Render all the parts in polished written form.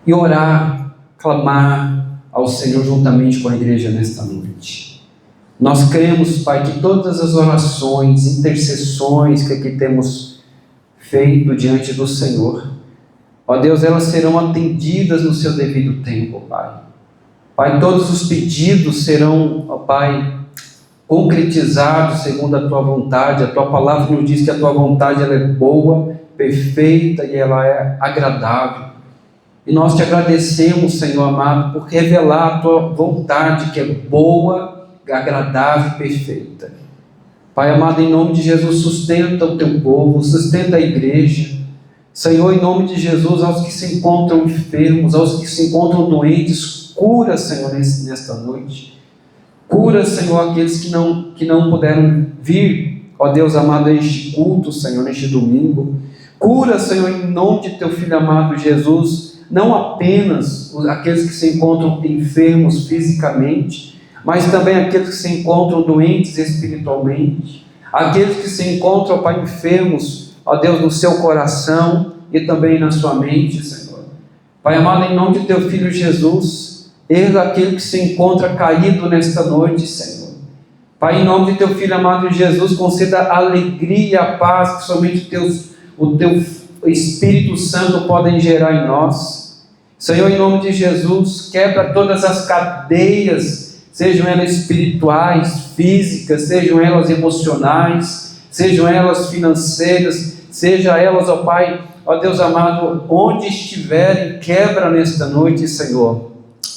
e orar, clamar ao Senhor juntamente com a igreja nesta noite. Nós cremos, Pai, que todas as orações, intercessões que aqui temos feito diante do Senhor, ó Deus, elas serão atendidas no seu devido tempo, Pai. Pai, todos os pedidos serão, ó Pai, concretizados segundo a Tua vontade. A Tua palavra nos diz que a Tua vontade ela é boa, perfeita e ela é agradável. E nós te agradecemos, Senhor amado, por revelar a Tua vontade que é boa, agradável e perfeita. Pai amado, em nome de Jesus, sustenta o Teu povo, sustenta a igreja. Senhor, em nome de Jesus, aos que se encontram enfermos, aos que se encontram doentes, cura, Senhor, nesta noite. Cura, Senhor, aqueles que não puderam vir, ó Deus amado, a este culto, Senhor, neste domingo. Cura, Senhor, em nome de Teu Filho amado Jesus, não apenas aqueles que se encontram enfermos fisicamente, mas também aqueles que se encontram doentes espiritualmente, aqueles que se encontram, Pai, enfermos, ó Deus, no seu coração e também na sua mente, Senhor. Pai amado, em nome de Teu Filho Jesus, erga aquele que se encontra caído nesta noite, Senhor. Pai, em nome de Teu Filho amado Jesus, conceda a alegria e a paz que somente o Teu Espírito Santo pode gerar em nós. Senhor, em nome de Jesus, quebra todas as cadeias, sejam elas espirituais, físicas, sejam elas emocionais, sejam elas financeiras, sejam elas, ó Pai, ó Deus amado, onde estiverem, quebra nesta noite, Senhor.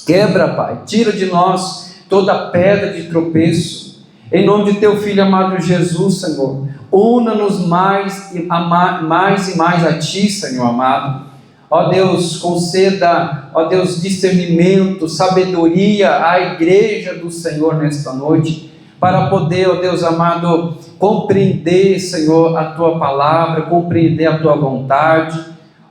Quebra, Pai, tira de nós toda pedra de tropeço, em nome de Teu Filho amado Jesus, Senhor. Una-nos mais e mais a Ti, Senhor amado. Ó Deus, conceda, ó Deus, discernimento, sabedoria à igreja do Senhor nesta noite, para poder, ó Deus amado, compreender, Senhor, a Tua palavra, compreender a Tua vontade.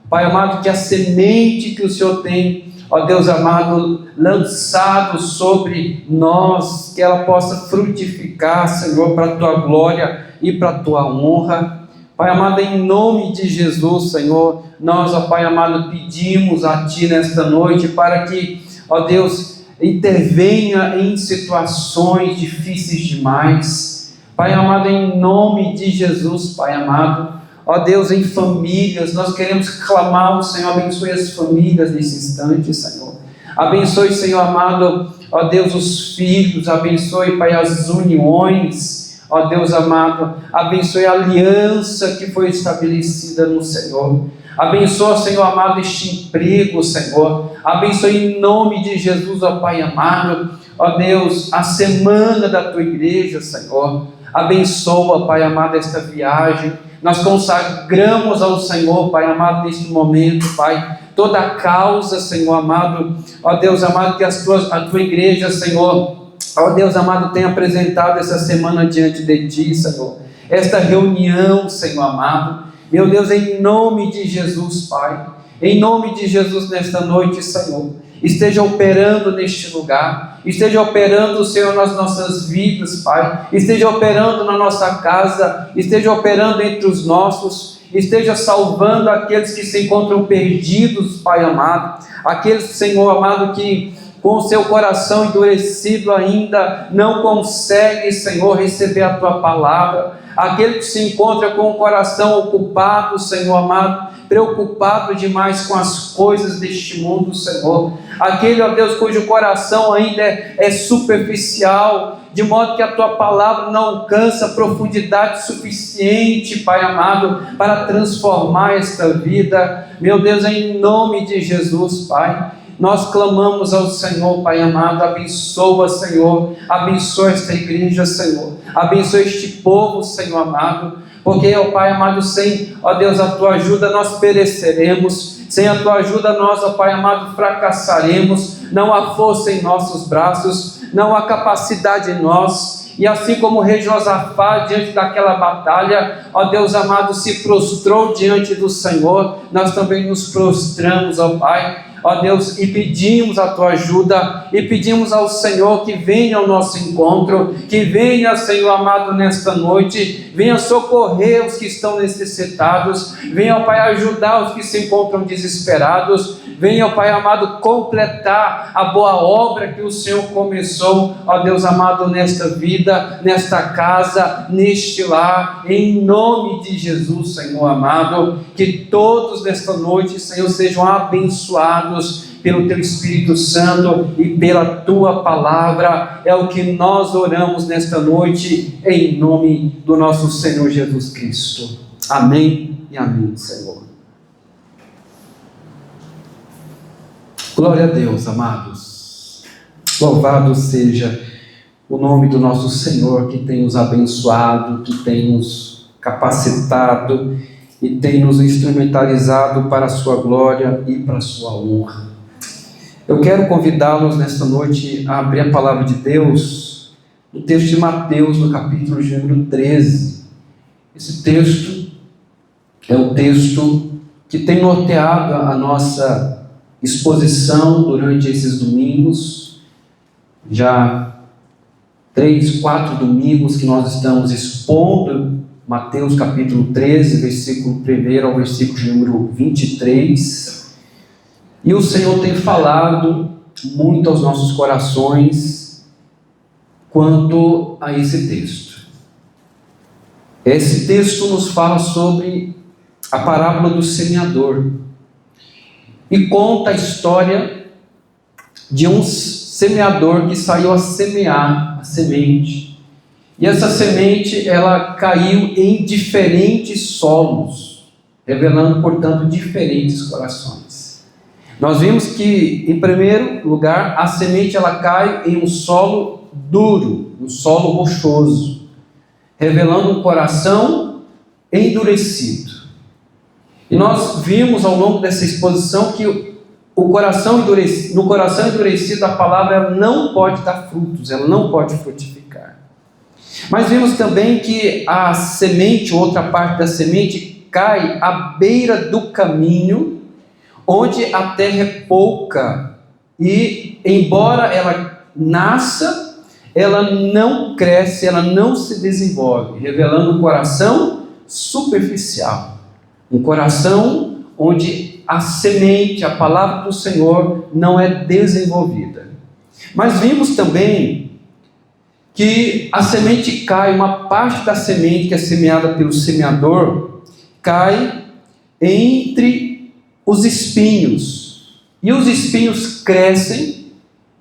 Pai amado, que a semente que o Senhor tem, ó Deus amado, lançado sobre nós, que ela possa frutificar, Senhor, para a Tua glória e para a Tua honra. Pai amado, em nome de Jesus, Senhor, nós, ó Pai amado, pedimos a Ti nesta noite para que, ó Deus, intervenha em situações difíceis demais. Pai amado, em nome de Jesus, Pai amado, ó Deus, em famílias, nós queremos clamar ao Senhor, abençoe as famílias nesse instante, Senhor. Abençoe, Senhor amado, ó Deus, os filhos, abençoe, Pai, as uniões, ó Deus amado, abençoe a aliança que foi estabelecida no Senhor. Abençoa, Senhor amado, este emprego, Senhor. Abençoe em nome de Jesus, ó Pai amado, ó Deus, a semana da Tua igreja, Senhor. Abençoa, Pai amado, esta viagem. Nós consagramos ao Senhor, Pai amado, neste momento, Pai, toda a causa, Senhor amado, ó Deus amado, que a Tua igreja, Senhor, ó Deus amado, tem apresentado essa semana diante de Ti, Senhor. Esta reunião, Senhor amado, meu Deus, em nome de Jesus, Pai, em nome de Jesus nesta noite, Senhor, esteja operando neste lugar, esteja operando, Senhor, nas nossas vidas, Pai, esteja operando na nossa casa, esteja operando entre os nossos, esteja salvando aqueles que se encontram perdidos, Pai amado, aqueles, Senhor amado, que com o seu coração endurecido ainda não consegue, Senhor, receber a Tua palavra, aquele que se encontra com o coração ocupado, Senhor amado, preocupado demais com as coisas deste mundo, Senhor, aquele, ó Deus, cujo coração ainda é superficial, de modo que a Tua palavra não alcança profundidade suficiente, Pai amado, para transformar esta vida. Meu Deus, em nome de Jesus, Pai, nós clamamos ao Senhor, Pai amado, abençoa, Senhor, abençoa esta igreja, Senhor, abençoa este povo, Senhor amado, porque, ó Pai amado, sem, ó Deus, a Tua ajuda nós pereceremos, sem a Tua ajuda nós, ó Pai amado, fracassaremos, não há força em nossos braços, não há capacidade em nós. E assim como o rei Josafá, diante daquela batalha, ó Deus amado, se prostrou diante do Senhor, nós também nos prostramos, ó Pai, ó Deus, e pedimos a Tua ajuda, e pedimos ao Senhor que venha ao nosso encontro, que venha, Senhor amado, nesta noite, venha socorrer os que estão necessitados, venha, ó Pai, ajudar os que se encontram desesperados, venha, Pai amado, completar a boa obra que o Senhor começou, ó Deus amado, nesta vida, nesta casa, neste lar, em nome de Jesus, Senhor amado, que todos nesta noite, Senhor, sejam abençoados pelo Teu Espírito Santo e pela Tua Palavra. É o que nós oramos nesta noite, em nome do nosso Senhor Jesus Cristo. Amém e amém, Senhor. Glória a Deus, amados. Louvado seja o nome do nosso Senhor, que tem nos abençoado, que tem nos capacitado e tem nos instrumentalizado para a sua glória e para a sua honra. Eu quero convidá-los nesta noite a abrir a palavra de Deus no texto de Mateus, no capítulo de número 13. Esse texto é um texto que tem norteado a nossa exposição durante esses domingos. Já 3, 4 domingos que nós estamos expondo Mateus capítulo 13, versículo 1 ao versículo de número 23. E o Senhor tem falado muito aos nossos corações quanto a esse texto. Esse texto nos fala sobre a parábola do semeador e conta a história de um semeador que saiu a semear a semente. E essa semente, ela caiu em diferentes solos, revelando, portanto, diferentes corações. Nós vimos que, em primeiro lugar, a semente ela cai em um solo duro, um solo rochoso, revelando um coração endurecido. E nós vimos ao longo dessa exposição que no coração endurecido a palavra não pode dar frutos, ela não pode frutificar. Mas vimos também que a semente, outra parte da semente, cai à beira do caminho, onde a terra é pouca, e embora ela nasça, ela não cresce, ela não se desenvolve, revelando um coração superficial, um coração onde a semente, a palavra do Senhor não é desenvolvida. Mas vimos também que a semente cai, uma parte da semente que é semeada pelo semeador, cai entre os espinhos, e os espinhos crescem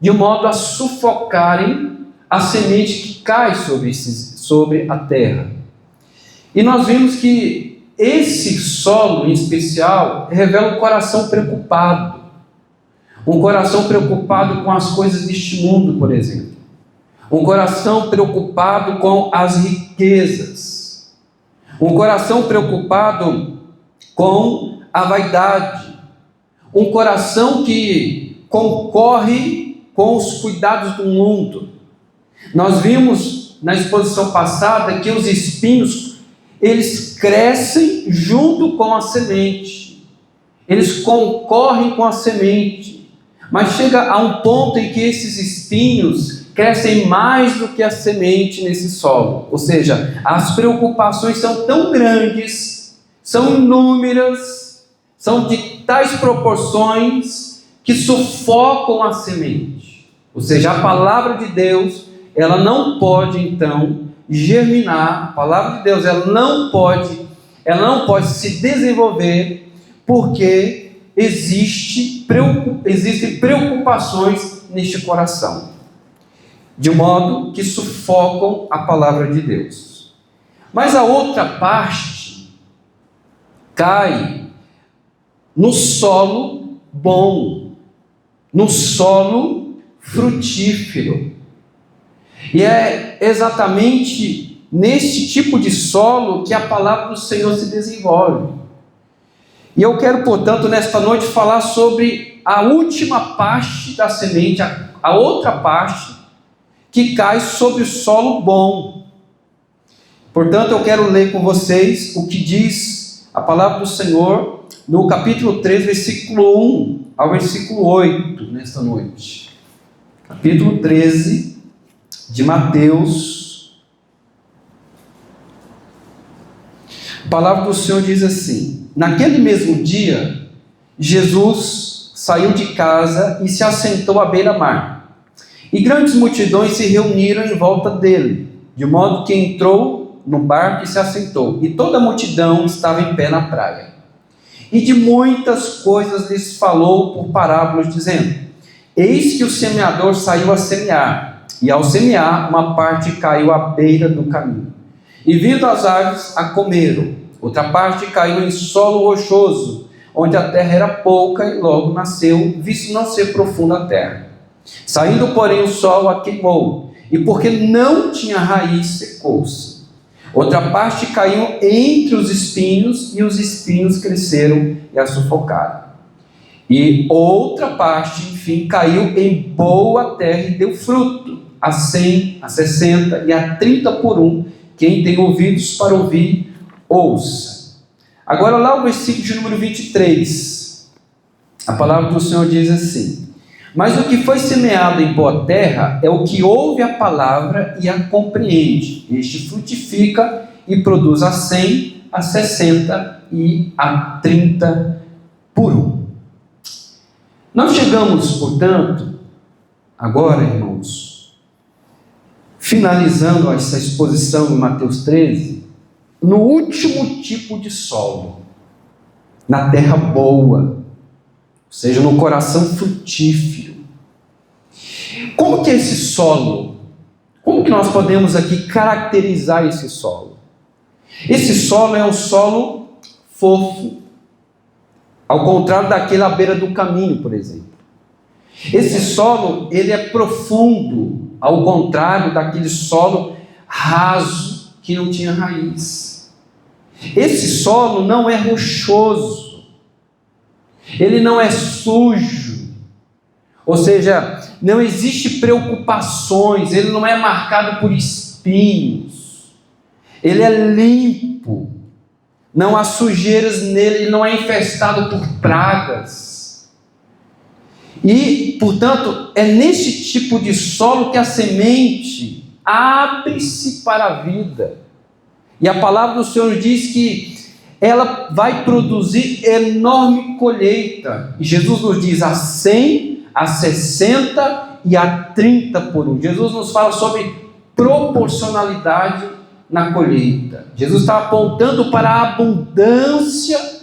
de modo a sufocarem a semente que cai sobre a terra. E nós vimos que esse solo em especial revela um coração preocupado com as coisas deste mundo, por exemplo, um coração preocupado com as riquezas, um coração preocupado com a vaidade, um coração que concorre com os cuidados do mundo. Nós vimos na exposição passada que os espinhos, eles crescem junto com a semente, eles concorrem com a semente, mas chega a um ponto em que esses espinhos crescem mais do que a semente nesse solo, ou seja, as preocupações são tão grandes, são inúmeras, são de tais proporções que sufocam a semente. Ou seja, a palavra de Deus, ela não pode então germinar. A palavra de Deus, ela não pode se desenvolver, porque existem preocupações neste coração, de modo que sufocam a palavra de Deus. Mas a outra parte cai no solo bom, no solo frutífero. E é exatamente neste tipo de solo que a palavra do Senhor se desenvolve. E eu quero, portanto, nesta noite falar sobre a última parte da semente, a outra parte que cai sobre o solo bom. Portanto, eu quero ler com vocês o que diz a palavra do Senhor no capítulo 3, versículo 1 ao versículo 8, nesta noite. Capítulo 13 de Mateus. A palavra do Senhor diz assim: naquele mesmo dia, Jesus saiu de casa e se assentou à beira-mar. E grandes multidões se reuniram em volta dele, de modo que entrou no barco e se assentou. E toda a multidão estava em pé na praia. E de muitas coisas lhes falou por parábolas, dizendo: eis que o semeador saiu a semear, e ao semear, uma parte caiu à beira do caminho. E vindo as aves, a comeram. Outra parte caiu em solo rochoso, onde a terra era pouca, e logo nasceu, visto não ser profunda a terra. Saindo, porém, o sol a queimou, e porque não tinha raiz, secou-se. Outra parte caiu entre os espinhos, e os espinhos cresceram e a sufocaram. E outra parte, enfim, caiu em boa terra e deu fruto, a 100, a 60 e a 30 por um. Quem tem ouvidos para ouvir, ouça. Agora lá o versículo de número 23. A palavra do Senhor diz assim: mas o que foi semeado em boa terra é o que ouve a palavra e a compreende. Este frutifica e produz a 100, a 60 e a 30 por um. Nós chegamos, portanto, agora, irmãos, finalizando essa exposição em Mateus 13, no último tipo de solo, na terra boa, ou seja, no coração frutífero. Como que é esse solo? Como que nós podemos aqui caracterizar esse solo? Esse solo é um solo fofo, ao contrário daquele à beira do caminho, por exemplo. Esse solo, ele é profundo, ao contrário daquele solo raso, que não tinha raiz. Esse solo não é rochoso, ele não é sujo, ou seja, não existe preocupações, ele não é marcado por espinhos, ele é limpo, não há sujeiras nele, ele não é infestado por pragas. E, portanto, é nesse tipo de solo que a semente abre-se para a vida. E a palavra do Senhor diz que ela vai produzir enorme colheita. E Jesus nos diz a 100, a 60 e a 30 por um. Jesus nos fala sobre proporcionalidade na colheita. Jesus está apontando para a abundância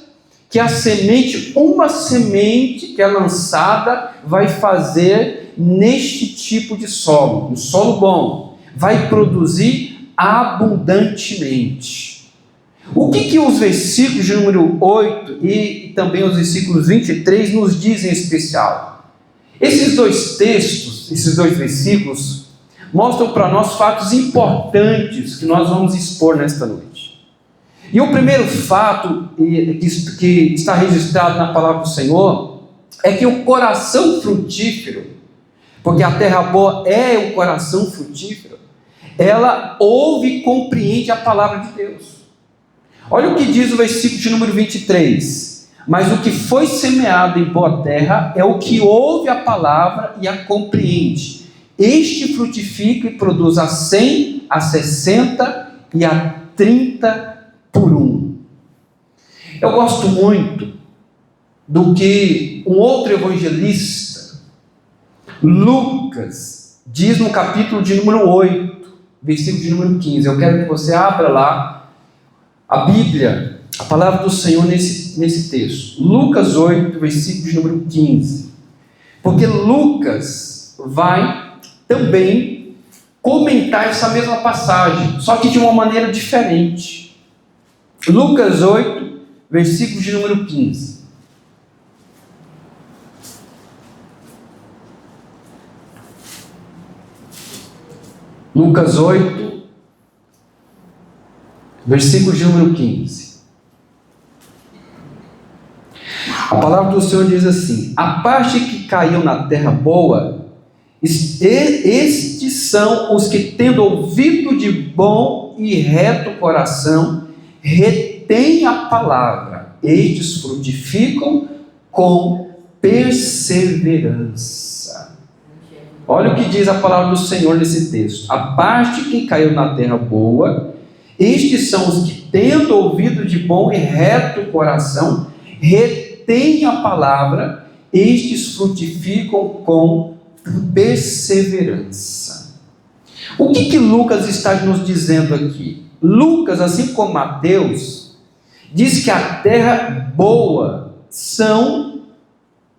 que a semente, uma semente que é lançada, vai fazer neste tipo de solo. Um solo bom vai produzir abundantemente. O que os versículos de número 8 e também os versículos 23 nos dizem em especial? Esses dois textos, esses dois versículos, mostram para nós fatos importantes que nós vamos expor nesta noite. E o primeiro fato que está registrado na palavra do Senhor é que o coração frutífero, porque a terra boa é o coração frutífero, ela ouve e compreende a palavra de Deus. Olha o que diz o versículo de número 23. Mas o que foi semeado em boa terra é o que ouve a palavra e a compreende. Este frutifica e produz a 100, a 60 e a 30 por um. Eu gosto muito do que um outro evangelista, Lucas, diz no capítulo de número 8, versículo de número 15. Eu quero que você abra lá a Bíblia, a palavra do Senhor nesse texto. Lucas 8, versículo de número 15. Porque Lucas vai também comentar essa mesma passagem, só que de uma maneira diferente. Lucas 8, versículo de número 15. Lucas 8, versículo de número 15. A palavra do Senhor diz assim: a parte que caiu na terra boa, estes são os que, tendo ouvido de bom e reto coração, retém a palavra, estes frutificam com perseverança. Olha o que diz a palavra do Senhor nesse texto: a parte que caiu na terra boa, estes são os que, tendo ouvido de bom e reto coração, retém a palavra estes frutificam com perseverança. O que Lucas está nos dizendo aqui? Lucas, assim como Mateus, diz que a terra boa são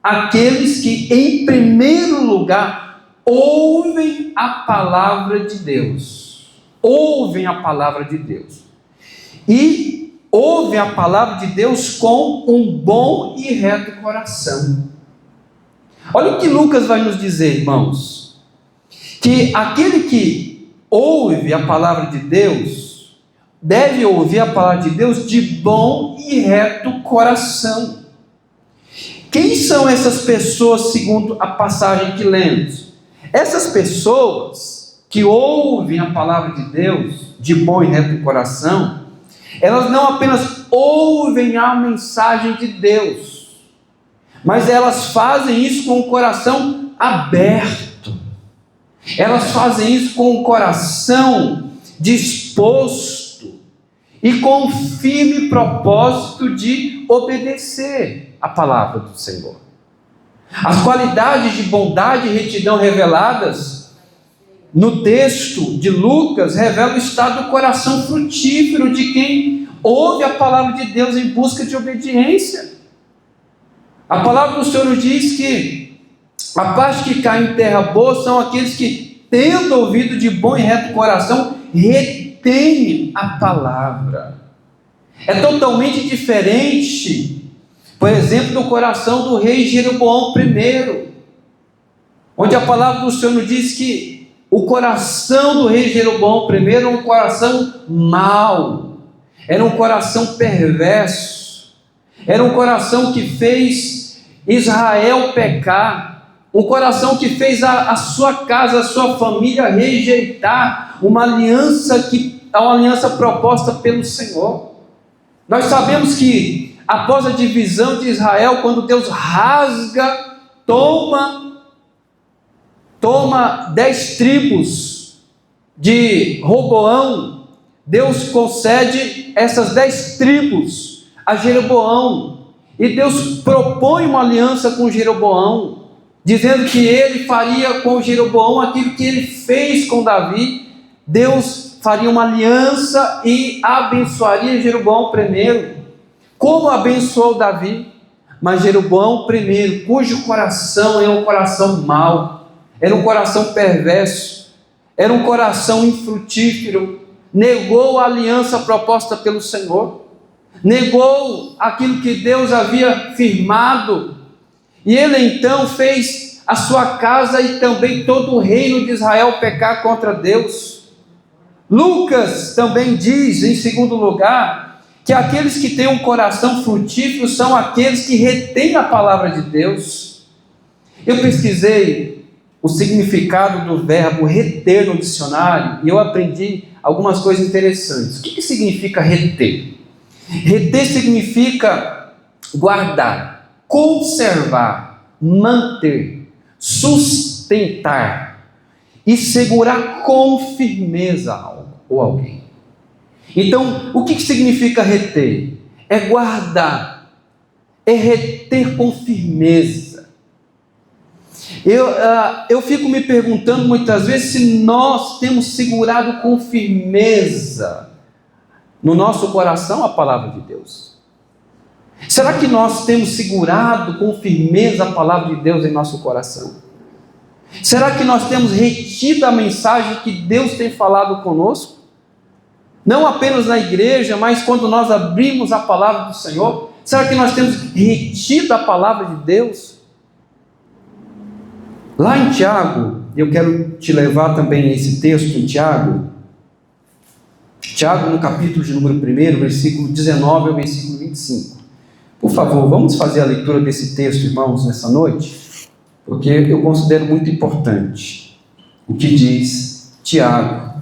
aqueles que, em primeiro lugar, ouvem a palavra de Deus. Ouvem a palavra de Deus. E ouvem a palavra de Deus com um bom e reto coração. Olha o que Lucas vai nos dizer, irmãos. Que aquele que ouve a palavra de Deus, deve ouvir a palavra de Deus de bom e reto coração. Quem são essas pessoas, segundo a passagem que lemos? Essas pessoas que ouvem a palavra de Deus de bom e reto coração, elas não apenas ouvem a mensagem de Deus, mas elas fazem isso com o coração aberto. Elas fazem isso com o coração disposto e com o firme propósito de obedecer a palavra do Senhor. As qualidades de bondade e retidão reveladas no texto de Lucas revelam o estado do coração frutífero de quem ouve a palavra de Deus em busca de obediência. A palavra do Senhor nos diz que a parte que cai em terra boa são aqueles que, tendo ouvido de bom e reto coração, retêm a palavra. É totalmente diferente, por exemplo, do coração do rei Jeroboão I, onde a palavra do Senhor nos diz que o coração do rei Jeroboão I era um coração mau, era um coração perverso, era um coração que fez Israel pecar, um coração que fez a sua casa, a sua família rejeitar uma aliança proposta pelo Senhor. Nós sabemos que após a divisão de Israel, quando Deus rasga, toma 10 tribos de Roboão, Deus concede essas 10 tribos a Jeroboão, e Deus propõe uma aliança com Jeroboão, dizendo que ele faria com Jeroboão aquilo que ele fez com Davi. Deus faria uma aliança e abençoaria Jeroboão I, como abençoou Davi. Mas Jeroboão I, cujo coração era um coração mau, era um coração perverso, era um coração infrutífero, negou a aliança proposta pelo Senhor, negou aquilo que Deus havia firmado, e ele então fez a sua casa e também todo o reino de Israel pecar contra Deus. Lucas também diz, em segundo lugar, que aqueles que têm um coração frutífero são aqueles que retêm a palavra de Deus. Eu pesquisei o significado do verbo reter no dicionário e eu aprendi algumas coisas interessantes. O que significa reter? Reter significa guardar, conservar, manter, sustentar e segurar com firmeza algo ou alguém. Então, o que significa reter? É guardar, é reter com firmeza. Eu fico me perguntando muitas vezes se nós temos segurado com firmeza no nosso coração a palavra de Deus. Será que nós temos segurado com firmeza a palavra de Deus em nosso coração? Será que nós temos retido a mensagem que Deus tem falado conosco? Não apenas na igreja, mas quando nós abrimos a palavra do Senhor, será que nós temos retido a palavra de Deus? Lá em Tiago, eu quero te levar também a esse texto em Tiago, no capítulo de número 1, versículo 19 ao versículo 25. Por favor, vamos fazer a leitura desse texto, irmãos, nessa noite, porque eu considero muito importante o que diz Tiago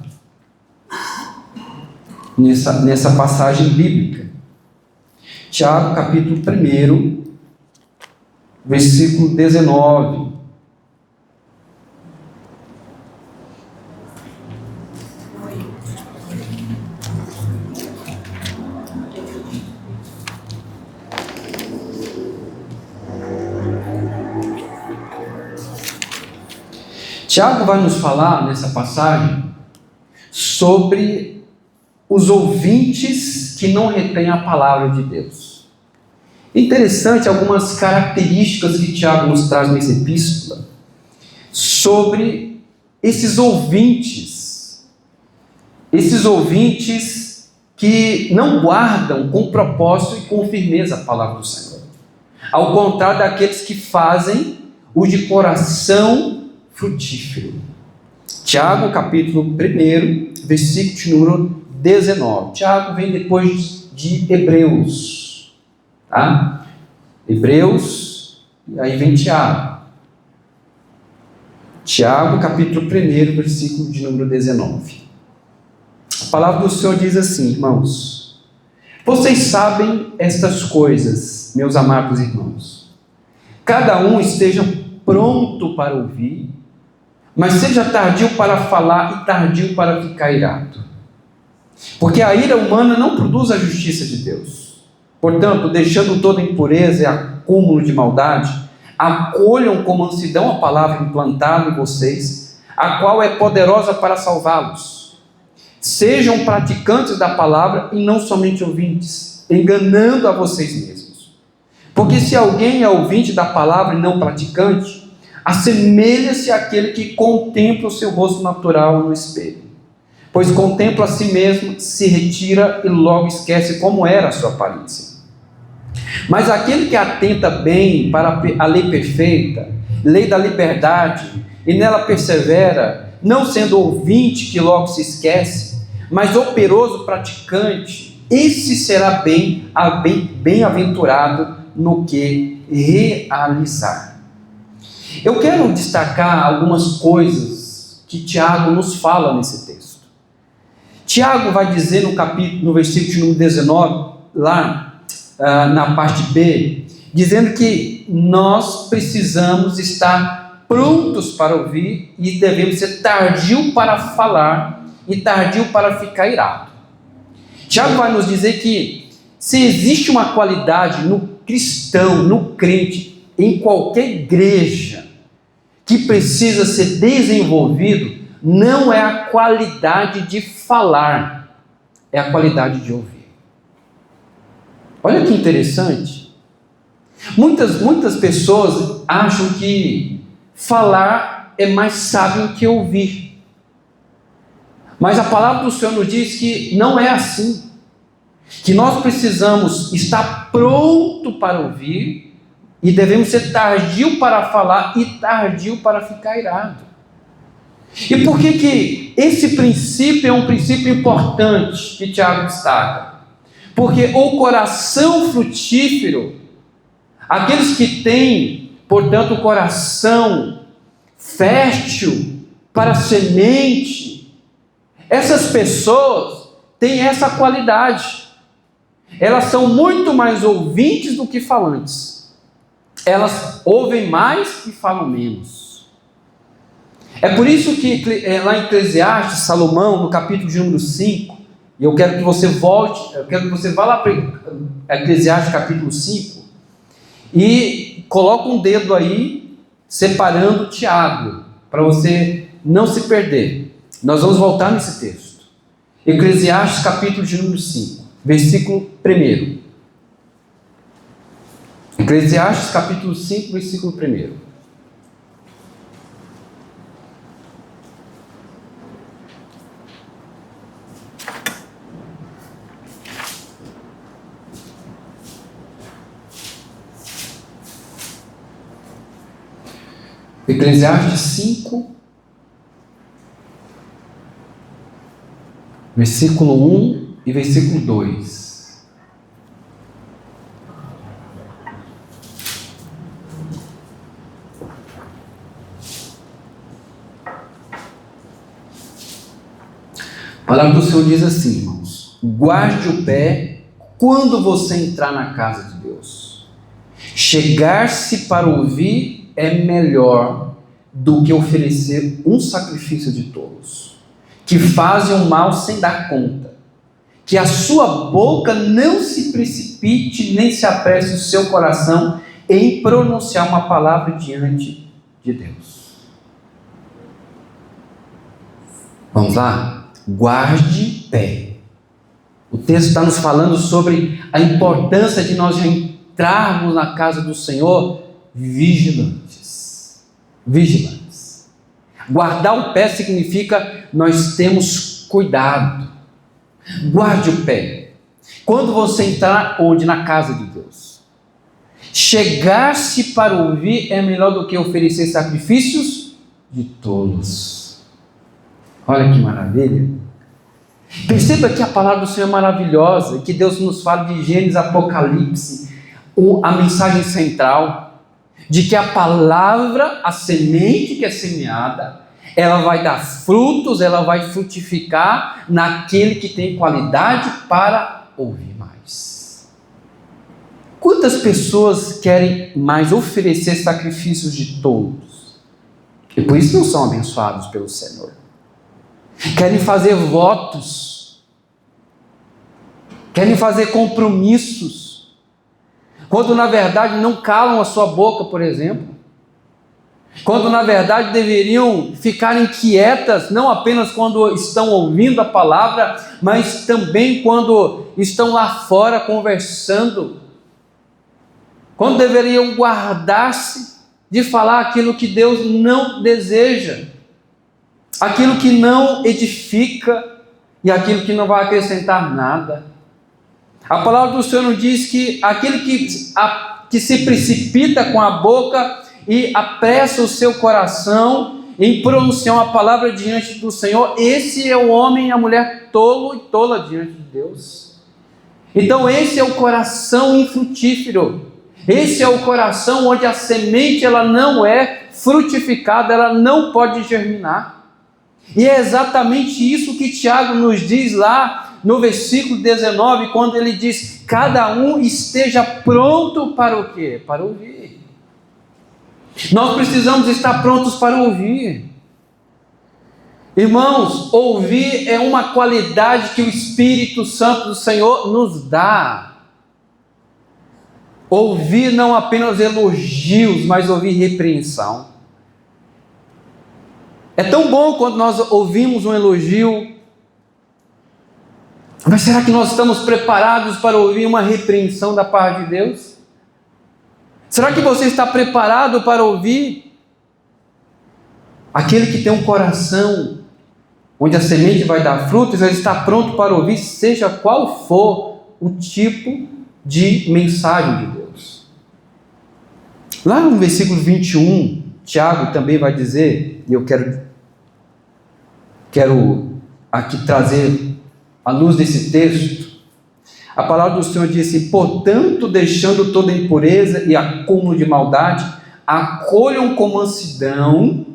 nessa passagem bíblica. Tiago, capítulo 1, versículo 19. Tiago vai nos falar nessa passagem sobre os ouvintes que não retêm a palavra de Deus. Interessante algumas características que Tiago nos traz nessa epístola sobre esses ouvintes que não guardam com propósito e com firmeza a palavra do Senhor, ao contrário daqueles que fazem o de coração frutífero. Tiago, capítulo 1, versículo de número 19. Tiago vem depois de Hebreus, tá? Hebreus, e aí vem Tiago. Tiago, capítulo 1, versículo de número 19. A palavra do Senhor diz assim, irmãos: vocês sabem estas coisas, meus amados irmãos. Cada um esteja pronto para ouvir, mas seja tardio para falar e tardio para ficar irado. Porque a ira humana não produz a justiça de Deus. Portanto, deixando toda impureza e acúmulo de maldade, acolham com mansidão a palavra implantada em vocês, a qual é poderosa para salvá-los. Sejam praticantes da palavra e não somente ouvintes, enganando a vocês mesmos. Porque se alguém é ouvinte da palavra e não praticante, assemelha-se àquele que contempla o seu rosto natural no espelho, pois contempla a si mesmo, se retira e logo esquece como era a sua aparência. Mas aquele que atenta bem para a lei perfeita, lei da liberdade, e nela persevera, não sendo ouvinte que logo se esquece, mas operoso praticante, esse será bem-aventurado no que realizar. Eu quero destacar algumas coisas que Tiago nos fala nesse texto. Tiago vai dizer no versículo número 19, lá na parte B, dizendo que nós precisamos estar prontos para ouvir e devemos ser tardio para falar e tardio para ficar irado. Tiago vai nos dizer que se existe uma qualidade no cristão, no crente, em qualquer igreja, que precisa ser desenvolvido, não é a qualidade de falar, é a qualidade de ouvir. Olha que interessante. Muitas pessoas acham que falar é mais sábio que ouvir. Mas a palavra do Senhor nos diz que não é assim. Que nós precisamos estar pronto para ouvir e devemos ser tardio para falar e tardio para ficar irado. E por que esse princípio é um princípio importante que Tiago destaca? Porque o coração frutífero, aqueles que têm, portanto, o coração fértil para semente, essas pessoas têm essa qualidade. Elas são muito mais ouvintes do que falantes. Elas ouvem mais e falam menos. É por isso que lá em Eclesiastes, Salomão, no capítulo de número 5, e eu quero que você volte, eu quero que você vá lá para Eclesiastes capítulo 5 e coloque um dedo aí, separando Tiago, para você não se perder. Nós vamos voltar nesse texto. Eclesiastes capítulo de número 5, versículo 1. Eclesiastes capítulo 5, versículo 1. Eclesiastes 5, versículo 1 e versículo 2. A palavra do Senhor diz assim, irmãos: guarde o pé quando você entrar na casa de Deus. Chegar-se para ouvir é melhor do que oferecer um sacrifício de tolos, que fazem o mal sem dar conta. Que a sua boca não se precipite, nem se apresse o seu coração em pronunciar uma palavra diante de Deus. Vamos lá? Guarde pé. O texto está nos falando sobre a importância de nós entrarmos na casa do Senhor vigilantes. Vigilantes. Guardar o pé significa nós temos cuidado. Guarde o pé. Quando você entrar onde? Na casa de Deus. Chegar-se para ouvir é melhor do que oferecer sacrifícios de tolos. Olha que maravilha. Perceba que a palavra do Senhor é maravilhosa e que Deus nos fala de Gênesis, Apocalipse, a mensagem central de que a palavra, a semente que é semeada, ela vai dar frutos, ela vai frutificar naquele que tem qualidade para ouvir mais. Quantas pessoas querem mais oferecer sacrifícios de tolos? E por isso não são abençoados pelo Senhor. Querem fazer votos, querem fazer compromissos, quando na verdade não calam a sua boca, por exemplo, quando na verdade deveriam ficar inquietas, não apenas quando estão ouvindo a palavra, mas também quando estão lá fora conversando, quando deveriam guardar-se de falar aquilo que Deus não deseja, aquilo que não edifica e aquilo que não vai acrescentar nada. A palavra do Senhor nos diz que aquele que se precipita com a boca e apressa o seu coração em pronunciar uma palavra diante do Senhor, esse é o homem e a mulher tolo e tola diante de Deus. Então esse é o coração infrutífero. Esse é o coração onde a semente ela não é frutificada, ela não pode germinar. E é exatamente isso que Tiago nos diz lá no versículo 19, quando ele diz: cada um esteja pronto para o quê? Para ouvir. Nós precisamos estar prontos para ouvir. Irmãos, ouvir é uma qualidade que o Espírito Santo do Senhor nos dá. Ouvir não apenas elogios, mas ouvir repreensão. É tão bom quando nós ouvimos um elogio, mas será que nós estamos preparados para ouvir uma repreensão da parte de Deus? Será que você está preparado para ouvir aquele que tem um coração onde a semente vai dar frutos? Ele está pronto para ouvir, seja qual for o tipo de mensagem de Deus. Lá no versículo 21, Tiago também vai dizer, e eu quero aqui trazer à luz desse texto, a palavra do Senhor diz assim: portanto, deixando toda impureza e acúmulo de maldade, acolham com mansidão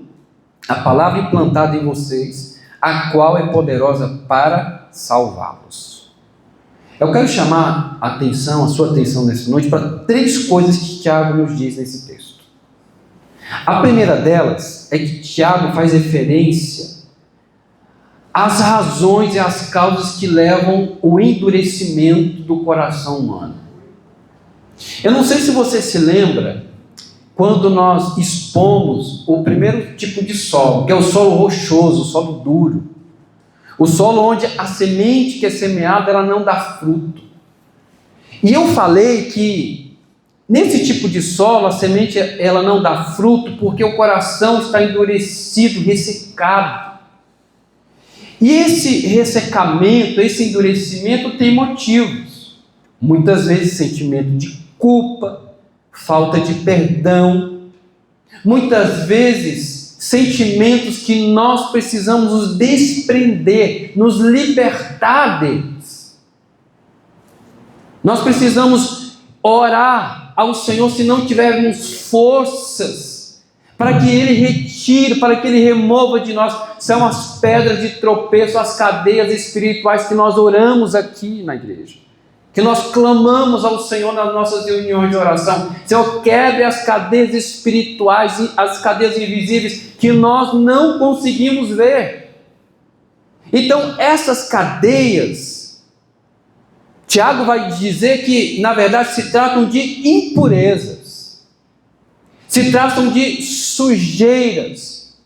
a palavra implantada em vocês, a qual é poderosa para salvá-los. Eu quero chamar a sua atenção nessa noite para 3 coisas que Tiago nos diz nesse texto. A primeira delas é que Tiago faz referência às razões e às causas que levam o endurecimento do coração humano. Eu não sei se você se lembra quando nós expomos o primeiro tipo de solo, que é o solo rochoso, o solo duro, o solo onde a semente que é semeada ela não dá fruto. E eu falei que nesse tipo de solo a semente ela não dá fruto porque o coração está endurecido, ressecado. E esse ressecamento, esse endurecimento tem motivos. Muitas vezes sentimento de culpa, falta de perdão. Muitas vezes sentimentos que nós precisamos nos desprender, nos libertar deles. Nós precisamos orar ao Senhor se não tivermos forças, para que Ele retire, para que Ele remova de nós. São as pedras de tropeço, as cadeias espirituais que nós oramos aqui na igreja, que nós clamamos ao Senhor nas nossas reuniões de oração. Senhor, quebre as cadeias espirituais, as cadeias invisíveis que nós não conseguimos ver. Então essas cadeias, Tiago vai dizer que na verdade se tratam de impurezas, se tratam de sujeiras,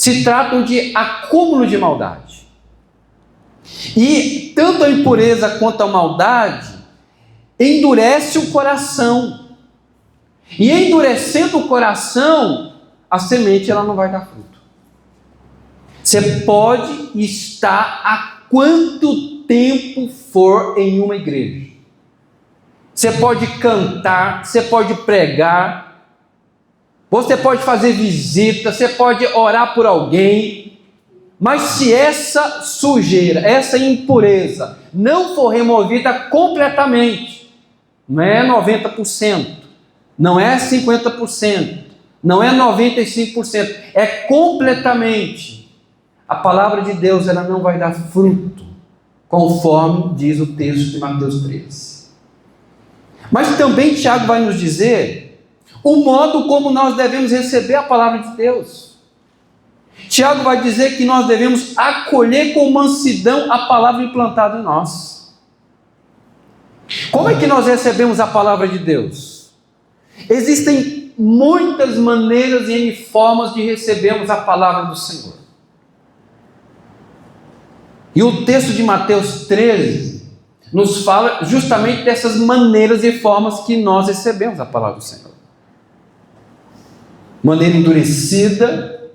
se tratam de acúmulo de maldade. E tanto a impureza quanto a maldade endurece o coração. E endurecendo o coração, a semente ela não vai dar fruto. Você pode estar há quanto tempo for em uma igreja. Você pode cantar, você pode pregar, você pode fazer visita, você pode orar por alguém, mas se essa sujeira, essa impureza não for removida completamente, não é 90%, não é 50%, não é 95%, é completamente, a palavra de Deus ela não vai dar fruto, conforme diz o texto de Mateus 13. Mas também Tiago vai nos dizer o modo como nós devemos receber a palavra de Deus. Tiago vai dizer que nós devemos acolher com mansidão a palavra implantada em nós. Como é que nós recebemos a palavra de Deus? Existem muitas maneiras e formas de recebermos a palavra do Senhor. E o texto de Mateus 13 nos fala justamente dessas maneiras e formas que nós recebemos a palavra do Senhor. Maneira endurecida,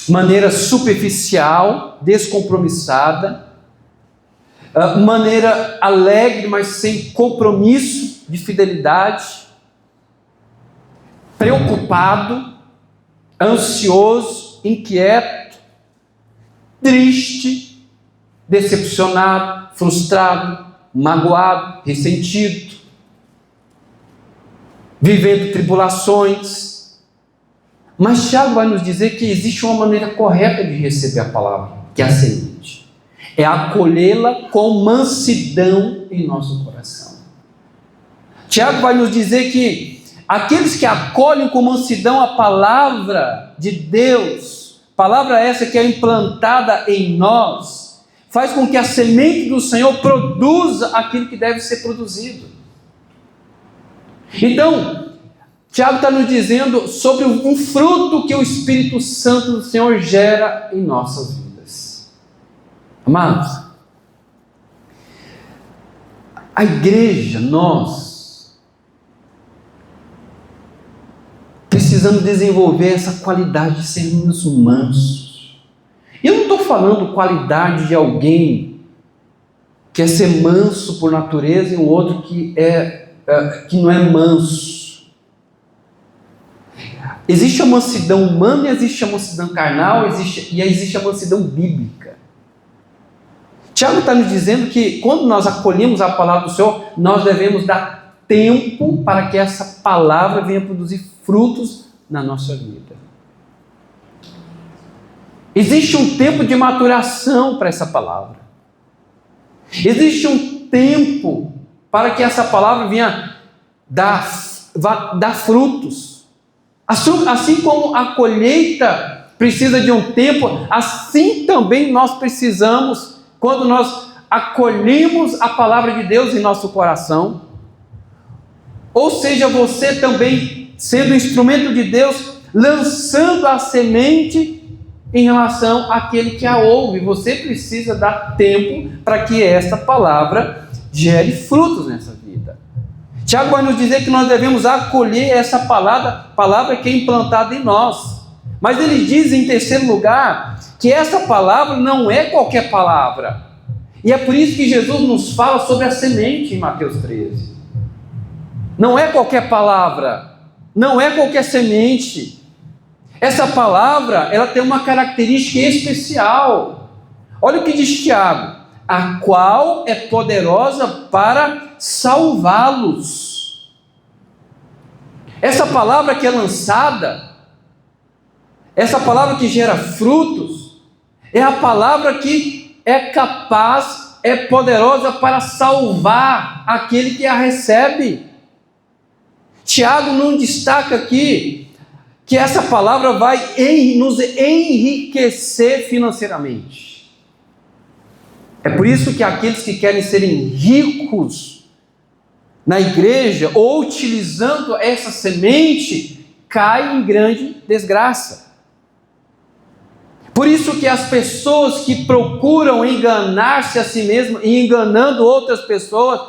maneira superficial, descompromissada, maneira alegre, mas sem compromisso de fidelidade, preocupado, ansioso, inquieto, triste, decepcionado, frustrado, magoado, ressentido, vivendo tribulações. Mas Tiago vai nos dizer que existe uma maneira correta de receber a palavra, que é a seguinte: é acolhê-la com mansidão em nosso coração. Tiago vai nos dizer que aqueles que acolhem com mansidão a palavra de Deus, palavra essa que é implantada em nós, faz com que a semente do Senhor produza aquilo que deve ser produzido. Então, Tiago está nos dizendo sobre um fruto que o Espírito Santo do Senhor gera em nossas vidas. Amados, a igreja, nós precisamos desenvolver essa qualidade de sermos mansos. Eu não estou falando qualidade de alguém que é ser manso por natureza e um outro que não é manso. Existe a mansidão humana e existe a mansidão carnal e existe a mansidão bíblica. Tiago está nos dizendo que quando nós acolhemos a palavra do Senhor, nós devemos dar tempo para que essa palavra venha produzir frutos na nossa vida. Existe um tempo de maturação para essa palavra. Existe um tempo para que essa palavra venha dar frutos. Assim como a colheita precisa de um tempo, assim também nós precisamos, quando nós acolhemos a palavra de Deus em nosso coração. Ou seja, você também sendo instrumento de Deus, lançando a semente em relação àquele que a ouve. Você precisa dar tempo para que esta palavra gere frutos nessa vida. Tiago vai nos dizer que nós devemos acolher essa palavra que é implantada em nós. Mas ele diz em terceiro lugar, que essa palavra não é qualquer palavra. E é por isso que Jesus nos fala sobre a semente em Mateus 13. Não é qualquer palavra, não é qualquer semente. Essa palavra, ela tem uma característica especial. Olha o que diz Tiago: a qual é poderosa para salvá-los. Essa palavra que é lançada, essa palavra que gera frutos, é a palavra que é capaz, é poderosa para salvar aquele que a recebe. Tiago não destaca aqui que essa palavra vai nos enriquecer financeiramente. É por isso que aqueles que querem serem ricos na igreja, ou utilizando essa semente, caem em grande desgraça. Por isso que as pessoas que procuram enganar-se a si mesmas e enganando outras pessoas,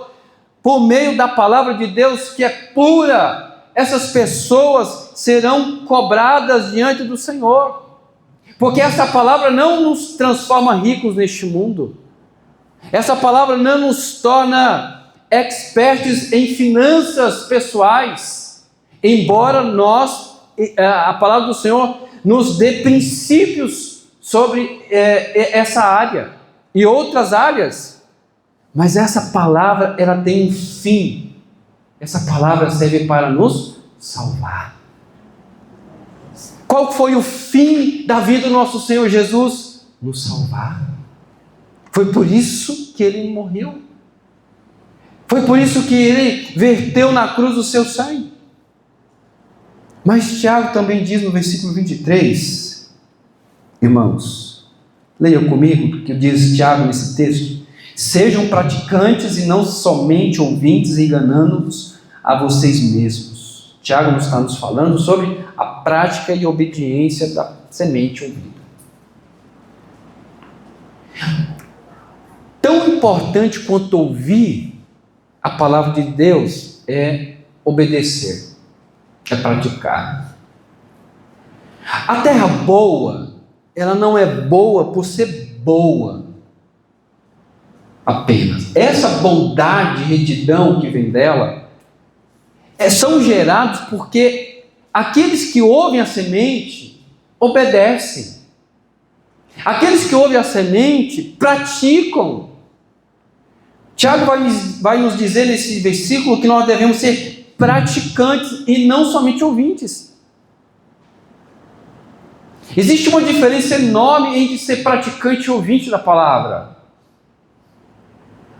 por meio da palavra de Deus que é pura, essas pessoas serão cobradas diante do Senhor. Porque essa palavra não nos transforma ricos neste mundo. Essa palavra não nos torna expertos em finanças pessoais. Embora a palavra do Senhor nos dê princípios sobre essa área e outras áreas, mas essa palavra ela tem um fim. Essa palavra serve para nos salvar. Qual foi o fim da vida do nosso Senhor Jesus? Nos salvar. Foi por isso que ele morreu. Foi por isso que ele verteu na cruz o seu sangue. Mas Tiago também diz no versículo 23, irmãos, leiam comigo o que diz Tiago nesse texto: sejam praticantes e não somente ouvintes, enganando-vos a vocês mesmos. Tiago está nos falando sobre a prática e obediência da semente ouvida. Tão importante quanto ouvir a palavra de Deus é obedecer, é praticar. A terra boa, ela não é boa por ser boa apenas. Essa bondade e retidão que vem dela são gerados porque aqueles que ouvem a semente obedecem. Aqueles que ouvem a semente praticam. Tiago vai nos dizer nesse versículo que nós devemos ser praticantes e não somente ouvintes. Existe uma diferença enorme entre ser praticante e ouvinte da palavra.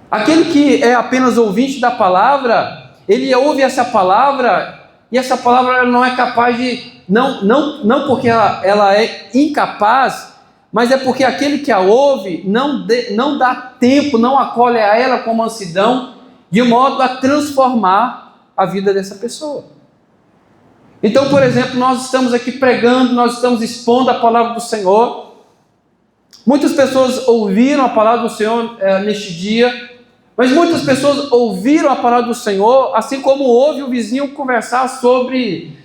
Aquele que é apenas ouvinte da palavra, ele ouve essa palavra e essa palavra não é capaz de, não porque ela é incapaz, mas é porque aquele que a ouve não dá tempo, não acolhe a ela com mansidão, de modo a transformar a vida dessa pessoa. Então, por exemplo, nós estamos aqui pregando, nós estamos expondo a palavra do Senhor. Muitas pessoas ouviram a palavra do Senhor neste dia, mas muitas pessoas ouviram a palavra do Senhor, assim como ouve o vizinho conversar sobre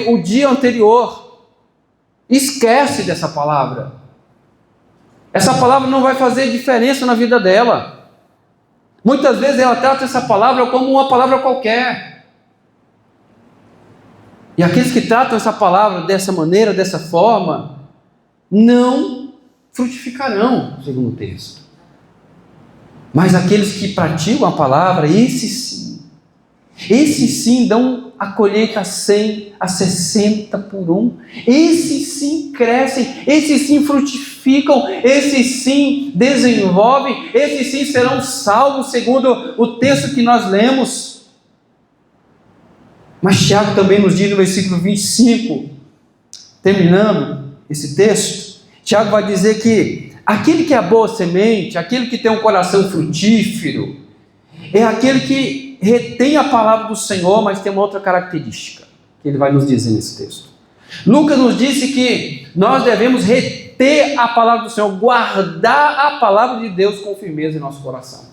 o dia anterior. Esquece dessa palavra. Essa palavra não vai fazer diferença na vida dela. Muitas vezes ela trata essa palavra como uma palavra qualquer. E aqueles que tratam essa palavra dessa maneira, dessa forma, não frutificarão, segundo o texto. Mas aqueles que praticam a palavra, esses sim dão a colheita a 100, a 60 por um. Esses sim crescem, esses sim frutificam, esses sim desenvolvem, esses sim serão salvos, segundo o texto que nós lemos. Mas Tiago também nos diz no versículo 25, terminando esse texto, Tiago vai dizer que aquele que é a boa semente, aquele que tem um coração frutífero, é aquele que retém a palavra do Senhor, mas tem uma outra característica, que ele vai nos dizer nesse texto. Lucas nos disse que nós devemos reter a palavra do Senhor, guardar a palavra de Deus com firmeza em nosso coração.